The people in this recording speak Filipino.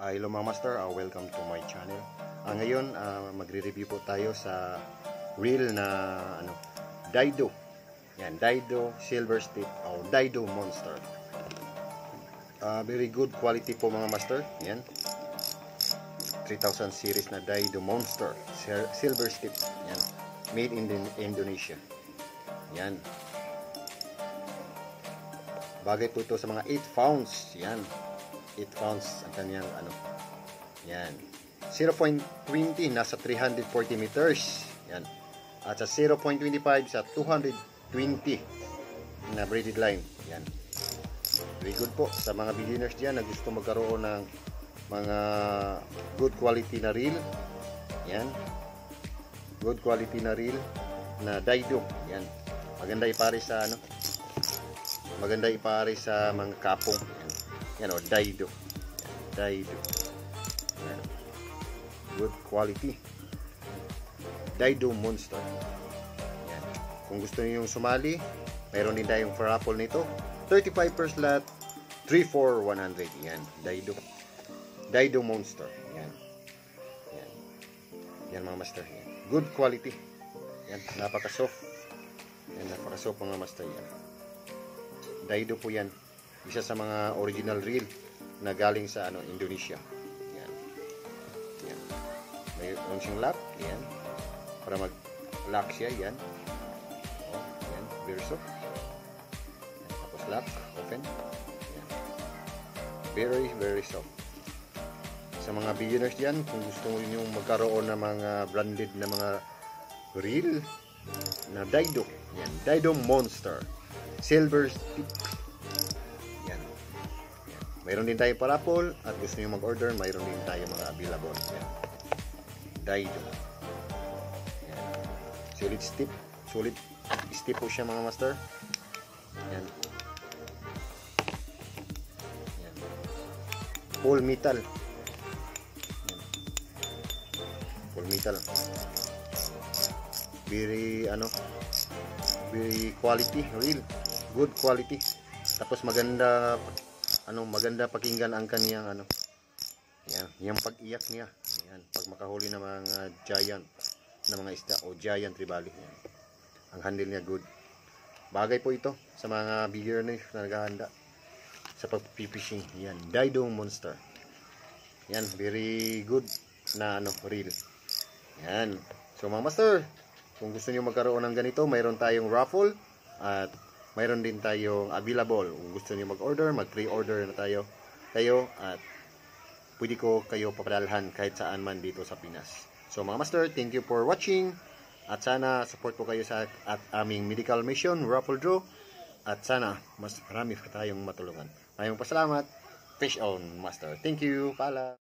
Hello mga master, welcome to my channel. Ngayon, magre-review po tayo sa reel na Daido. Yan, Daido Silver Stick o Daido Monster. Very good quality po mga master. Yan. 3000 series na Daido Monster Silver Stick. Yan. Made in Indonesia. Yan. Bagay po ito sa mga 8 pounds. Yan. 8 pounds ang kanyang yan, 0.20 nasa 340 meters, yan, at sa 0.25 sa 220 na braided line. Yan, very good po sa mga beginners dyan na gusto magkaroon ng mga good quality na reel. Yan, good quality na reel na Daido. Yan, maganda ipare sa maganda ipare sa mga kapong. Yan o, Daido. Daido. Yan. Good quality. Daido Monster. Yan. Kung gusto niyo yung sumali, mayroon din tayong raffle nito. 35 per slot, 3 for 100. Yan, Daido. Daido Monster. Yan. Yan. Yan mga master. Yan. Good quality. Yan, napaka-soft. Yan, napaka-soft mga master. Yan. Daido po yan. Isa sa mga original reel na galing sa Indonesia. Yan. Yan. Mayroon siyang lock. Yan. Para mag-lock siya. Yan. Oh, yan. Very soft. Yan. Tapos lock. Open. Yan. Very, very soft. Sa mga beginners yan, kung gusto niyo magkaroon ng mga branded na mga reel na Daido. Yan. Daido Monster. Silver Stick. Mayroon din tayo parapol at gusto niyo mag-order, mayroon din tayo mga available. Yan. Daido. Yan. Solid stick. Solid stick po siya mga master. Yan. Yan. Full metal. Yan. Full metal. Very very quality, real. Good quality. Tapos maganda pakinggan ang kaniyang yan, yung pag-iyak niya. Yan, pag makahuli ng mga giant na mga isda o giant tribali. Yan. Ang handle niya good. Bagay po ito sa mga beginners na naghahanda sa pag-fishing. Yan, Daido Monster. Yan, very good na reel. Yan. So mga master, kung gusto niyo magkaroon ng ganito, mayroon tayong raffle at mayroon din tayong available. Kung gusto niyo mag-order, mag-pre-order na tayo at pwede ko kayo papadalhan kahit saan man dito sa Pinas. So mga master, thank you for watching at sana support po kayo sa aming medical mission raffle draw at sana mas marami pa tayong matulungan. Maraming pasalamat. Fish on master. Thank you. Pala.